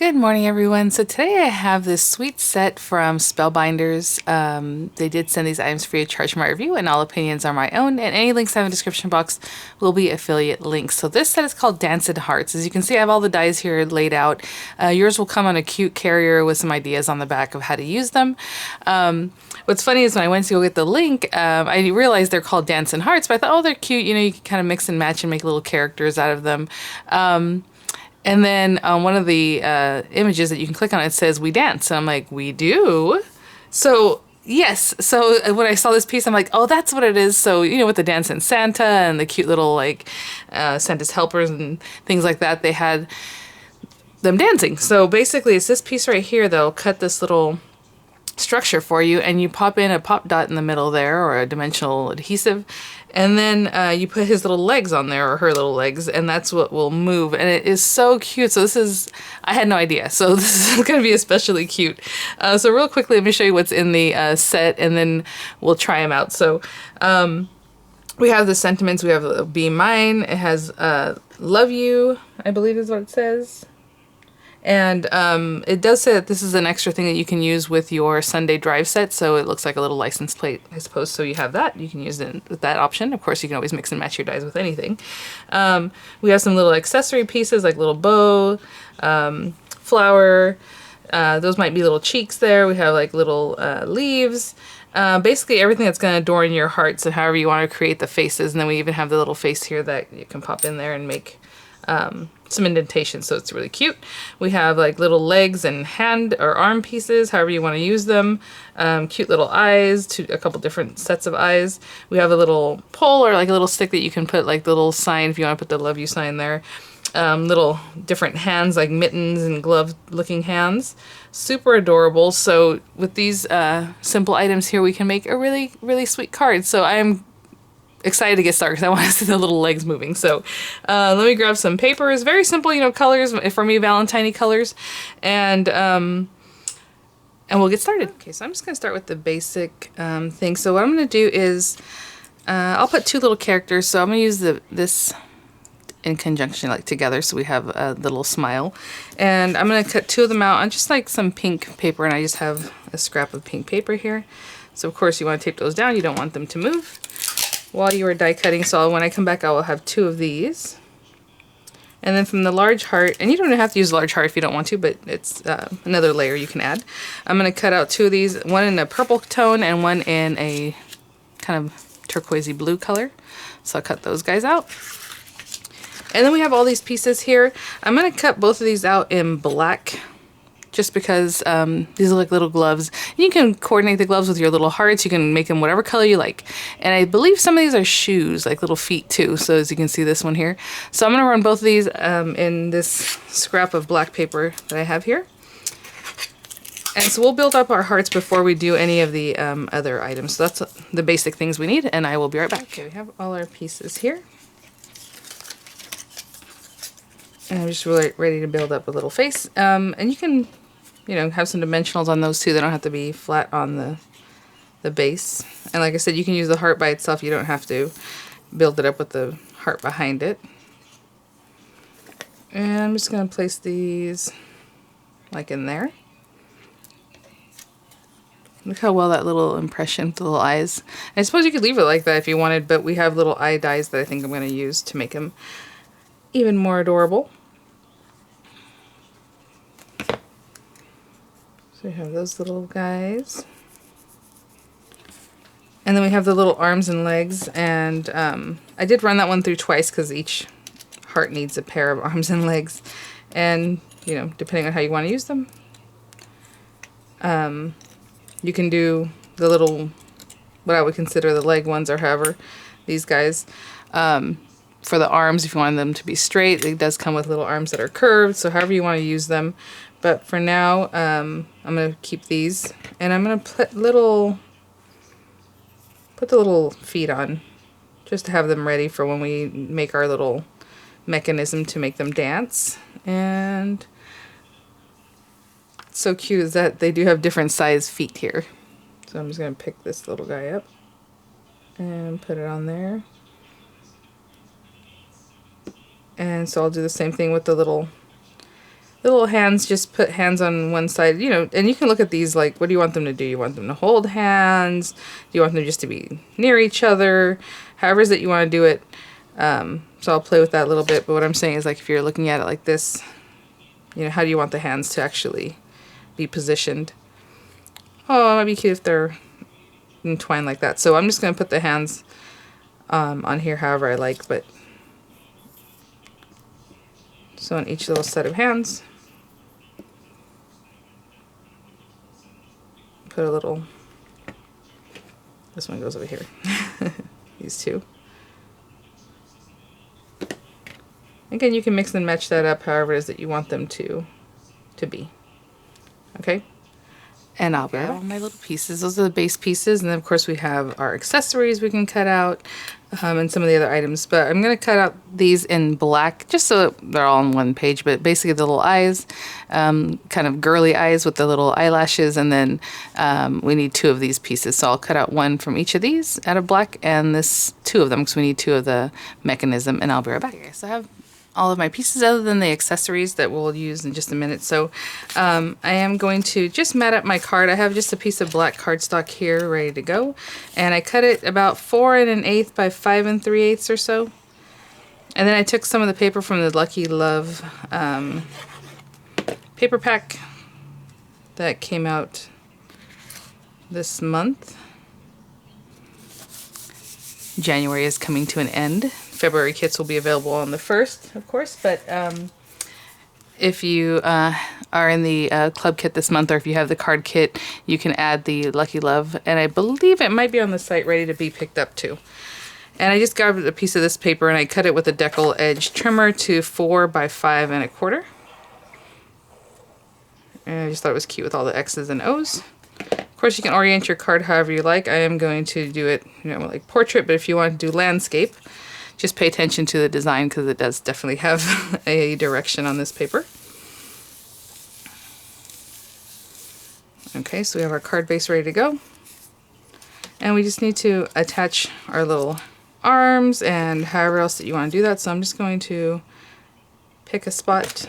Good morning, everyone. So today I have this sweet set from Spellbinders. They did send these items free of charge for my review, and all opinions are my own, and any links I have in the description box will be affiliate links. So this set is called Dancin Hearts. As you can see, I have all the dies here laid out. Yours will come on a cute carrier with some ideas on the back of how to use them. What's funny is when I went to go get the link, I realized they're called Dancin Hearts, but I thought, oh, they're cute. You know, you can kind of mix and match and make little characters out of them. And then on one of the images that you can click on, it says, "We dance." And I'm like, "We do?" So, yes. So when I saw this piece, I'm like, oh, that's what it is. So, you know, with the Dancin Santa and the cute little, like, Santa's helpers and things like that, they had them dancing. So basically, it's this piece right here, though, cut this little structure for you, and you pop in a pop dot in the middle there, or a dimensional adhesive, and then you put his little legs on there, or her little legs, and that's what will move. And it is so cute. So this is, I had no idea, so this is going to be especially cute. So real quickly, let me show you what's in the set, and then we'll try them out. So we have the sentiments. We have "Be Mine." It has "Love You," I believe is what it says. And it does say that this is an extra thing that you can use with your Sunday drive set, so it looks like a little license plate, I suppose. So you have that. You can use it with that option. Of course, you can always mix and match your dies with anything. We have some little accessory pieces, like little bow, flower. Those might be little cheeks there. We have like little leaves. Basically everything that's going to adorn your hearts, and however you want to create the faces. And then we even have the little face here that you can pop in there and make some indentation, so it's really cute. We have like little legs and hand or arm pieces, however you want to use them. Cute little eyes, a couple different sets of eyes. We have a little pole, or like a little stick that you can put like the little sign if you want to put the "Love You" sign there. Little different hands, like mittens and glove looking hands. Super adorable. So with these simple items here, we can make a really, really sweet card. So I am excited to get started because I want to see the little legs moving. So let me grab some papers. Very simple, you know, colors, for me, Valentine-y colors. And we'll get started. Okay, so I'm just going to start with the basic thing. So what I'm going to do is I'll put two little characters. So I'm going to use this in conjunction, like together, so we have a little smile. And I'm going to cut two of them out on just like some pink paper, and I just have a scrap of pink paper here. So of course you want to tape those down. You don't want them to move while you are die cutting. So when I come back, I will have two of these. And then from the large heart, and you don't have to use a large heart if you don't want to, but it's another layer you can add. I'm going to cut out two of these, one in a purple tone and one in a kind of turquoisey blue color. So I'll cut those guys out. And then we have all these pieces here. I'm going to cut both of these out in black, just because these are like little gloves. You can coordinate the gloves with your little hearts. You can make them whatever color you like. And I believe some of these are shoes, like little feet too. So as you can see, this one here. So I'm going to run both of these in this scrap of black paper that I have here. And so we'll build up our hearts before we do any of the other items. So that's the basic things we need, and I will be right back. Okay, we have all our pieces here. And I'm just really ready to build up a little face. And you can, you know, have some dimensionals on those too. They don't have to be flat on the base. And like I said, you can use the heart by itself. You don't have to build it up with the heart behind it. And I'm just going to place these like in there. Look how well that little impression with the little eyes. And I suppose you could leave it like that if you wanted, but we have little eye dies that I think I'm going to use to make them even more adorable. So we have those little guys. And then we have the little arms and legs. And I did run that one through twice because each heart needs a pair of arms and legs. And, you know, depending on how you want to use them. You can do the little, what I would consider the leg ones, or however, these guys. For the arms, if you want them to be straight, it does come with little arms that are curved, so however you want to use them. But for now, I'm going to keep these, and I'm going to put the little feet on, just to have them ready for when we make our little mechanism to make them dance. And it's so cute is that they do have different size feet here. So I'm just going to pick this little guy up and put it on there. And so I'll do the same thing with the little The little hands, just put hands on one side, you know, and you can look at these like, what do you want them to do? You want them to hold hands? Do you want them just to be near each other? However is that you want to do it. So I'll play with that a little bit, but what I'm saying is, like, if you're looking at it like this, you know, how do you want the hands to actually be positioned? Oh, it might be cute if they're entwined like that. So I'm just going to put the hands on here however I like, but so on each little set of hands, put a little, this one goes over here, these two. Again, you can mix and match that up however it is that you want them to be. Okay? And I'll grab all my little pieces. Those are the base pieces. And then, of course, we have our accessories we can cut out and some of the other items. But I'm going to cut out these in black just so they're all on one page. But basically the little eyes, kind of girly eyes with the little eyelashes. And then we need 2 of these pieces. So I'll cut out 1 from each of these out of black and this 2 of them because we need 2 of the mechanism. And I'll be right back. Okay, so I have all of my pieces other than the accessories that we'll use in just a minute. So I am going to just mat up my card. I have just a piece of black cardstock here ready to go. And I cut it about 4 1/8 by 5 3/8 or so. And then I took some of the paper from the Lucky Love paper pack that came out this month. January is coming to an end. February kits will be available on the 1st, of course, but if you are in the club kit this month, or if you have the card kit, you can add the Lucky Love, and I believe it might be on the site ready to be picked up too. And I just grabbed a piece of this paper and I cut it with a decal edge trimmer to 4 by 5 1/4. And I just thought it was cute with all the X's and O's. Of course, you can orient your card however you like. I am going to do it, you know, like portrait, but if you want to do landscape, just pay attention to the design because it does definitely have a direction on this paper. Okay, so we have our card base ready to go. And we just need to attach our little arms and however else that you want to do that. So I'm just going to pick a spot.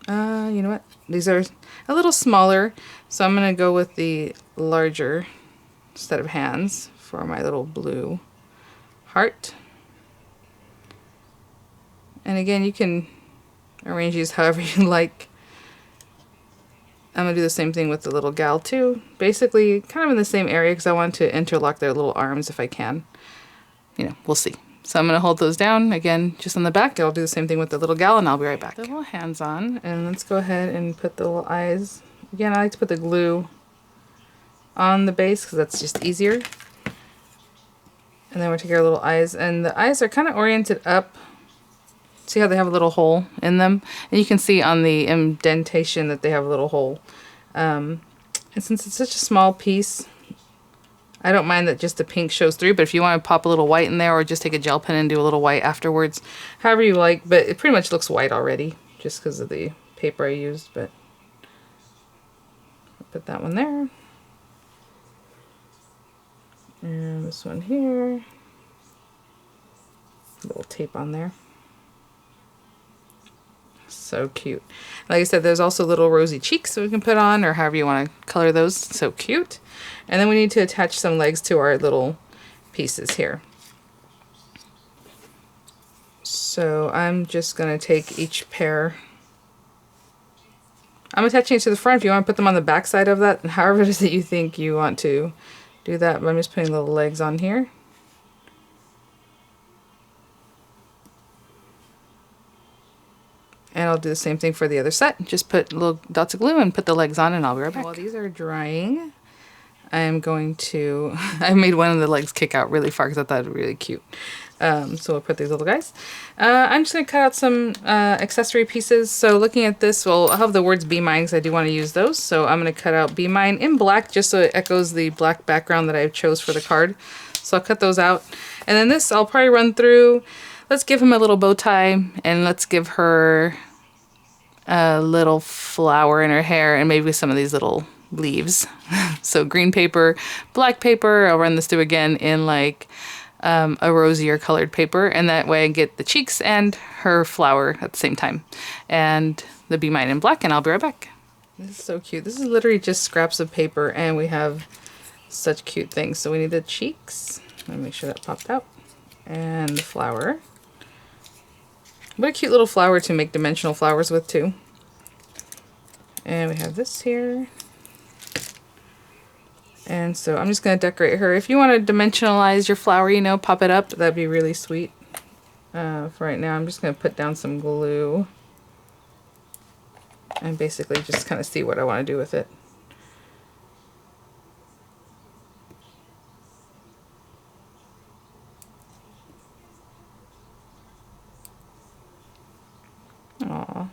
You know what? These are a little smaller, so I'm going to go with the larger set of hands for my little blue heart. And again, you can arrange these however you like. I'm going to do the same thing with the little gal too. Basically, kind of in the same area because I want to interlock their little arms if I can. You know, we'll see. So I'm going to hold those down again just on the back. I'll do the same thing with the little gal and I'll be right back. The little hands on, and let's go ahead and put the little eyes. Again, I like to put the glue on the base because that's just easier. And then we'll take our little eyes, and the eyes are kind of oriented up. See how they have a little hole in them? And you can see on the indentation that they have a little hole. And since it's such a small piece, I don't mind that just the pink shows through, but if you want to pop a little white in there or just take a gel pen and do a little white afterwards, however you like, but it pretty much looks white already just because of the paper I used, but I'll put that one there. And this one here. A little tape on there. So cute. Like I said, there's also little rosy cheeks that we can put on, or however you want to color those. So cute. And then we need to attach some legs to our little pieces here. So I'm just going to take each pair. I'm attaching it to the front. If you want to put them on the back side of that, and however it is that you think you want to do that. But I'm just putting little legs on here. And I'll do the same thing for the other set. Just put little dots of glue and put the legs on, and I'll be right back. While these are drying, I am going to... I made one of the legs kick out really far because I thought it was really cute. So we'll put these little guys. I'm just going to cut out some accessory pieces. So looking at this, well, I'll have the words Be Mine because I do want to use those. So I'm going to cut out Be Mine in black just so it echoes the black background that I chose for the card. So I'll cut those out. And then this I'll probably run through... Let's give him a little bow tie, and let's give her a little flower in her hair, and maybe some of these little leaves. So green paper, black paper, I'll run this through again in like a rosier colored paper, and that way I get the cheeks and her flower at the same time. And the Be Mine in black, and I'll be right back. This is so cute. This is literally just scraps of paper, and we have such cute things. So we need the cheeks. Let me make sure that popped out. And the flower. What a cute little flower to make dimensional flowers with too. And we have this here. And so I'm just going to decorate her. If you want to dimensionalize your flower, you know, pop it up. That'd be really sweet. For right now, I'm just going to put down some glue. And basically just kind of see what I want to do with it. Aww.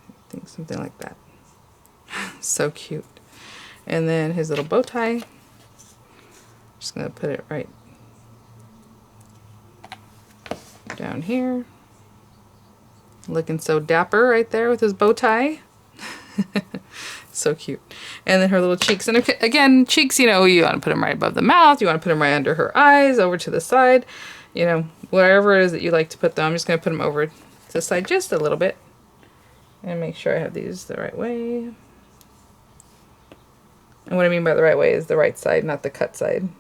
I think something like that. So cute. And then his little bow tie. Just gonna put it right down here. Looking so dapper right there with his bow tie. So cute. And then her little cheeks. And again, cheeks, you know, you want to put them right above the mouth. You want to put them right under her eyes, over to the side. You know, wherever it is that you like to put them. I'm just going to put them over to the side just a little bit. And make sure I have these the right way. And what I mean by the right way is the right side, not the cut side.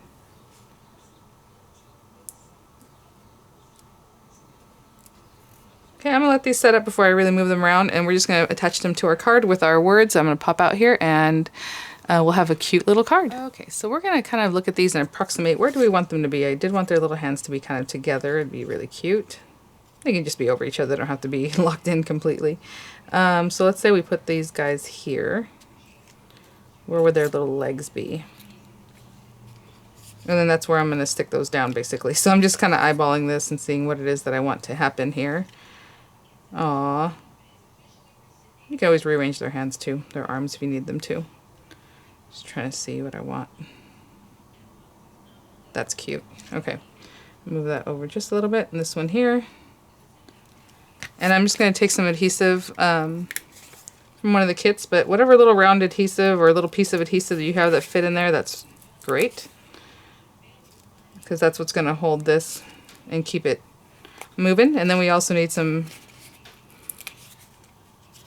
Okay, I'm going to let these set up before I really move them around, and we're just going to attach them to our card with our words. I'm going to pop out here, and we'll have a cute little card. Okay, so we're going to kind of look at these and approximate where do we want them to be. I did want their little hands to be kind of together. It'd be really cute. They can just be over each other. They don't have to be locked in completely. So let's say we put these guys here. Where would their little legs be? And then that's where I'm going to stick those down, basically. So I'm just kind of eyeballing this and seeing what it is that I want to happen here. Aww. You can always rearrange their hands too, their arms if you need them to. Just trying to see what I want. That's cute. Okay. Move that over just a little bit. And this one here. And I'm just going to take some adhesive from one of the kits, but whatever little round adhesive or little piece of adhesive that you have that fit in there, that's great. Because that's what's going to hold this and keep it moving. And then we also need some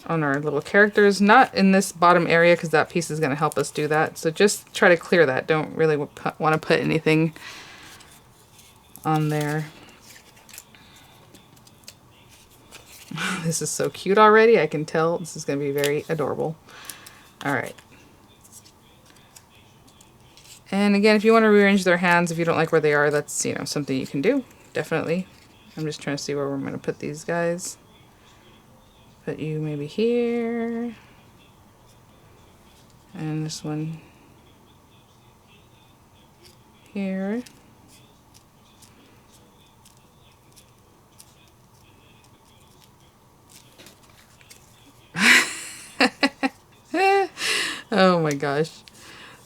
on our little characters, not in this bottom area because that piece is going to help us do that. So just try to clear that. Don't really want to put anything on there. This is so cute already. I can tell this is going to be very adorable. All right. And again, if you want to rearrange their hands, if you don't like where they are, that's, you know, something you can do. Definitely. I'm just trying to see where we're going to put these guys. Put you maybe here. And this one here. Oh my gosh.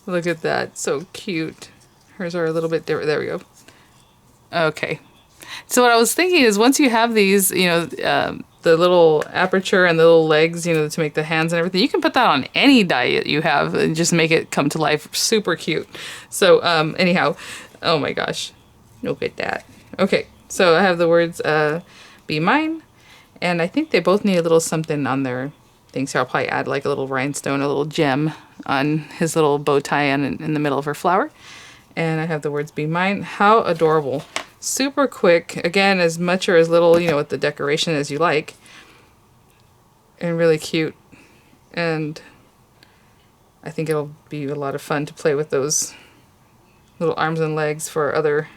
Look at that. So cute. Hers are a little bit different. There we go. Okay. So what I was thinking is once you have these, you know, the little aperture and the little legs, you know, to make the hands and everything, you can put that on any die that you have and just make it come to life. Super cute. So anyhow, oh my gosh. Look at that. Okay. So I have the words Be Mine. And I think they both need a little something on their things. So I'll probably add like a little rhinestone, a little gem on his little bow tie and in the middle of her flower. And I have the words Be Mine. How adorable. Super quick. Again, as much or as little, you know, with the decoration as you like. And really cute. And I think it'll be a lot of fun to play with those little arms and legs for other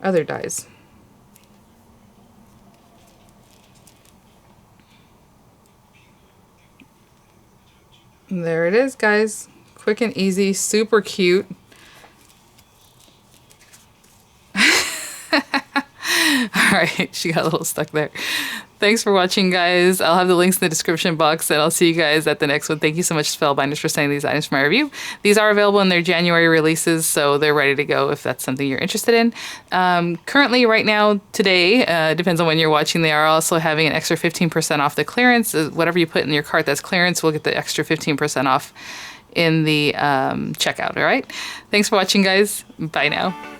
dies. And there it is, guys. Quick and easy, super cute. Alright, she got a little stuck there. Thanks for watching, guys. I'll have the links in the description box, and I'll see you guys at the next one. Thank you so much, Spellbinders, for sending these items for my review. These are available in their January releases, so they're ready to go if that's something you're interested in. Currently, right now, today, depends on when you're watching, they are also having an extra 15% off the clearance. Whatever you put in your cart that's clearance will get the extra 15% off in the checkout. All right. Thanks for watching, guys. Bye now.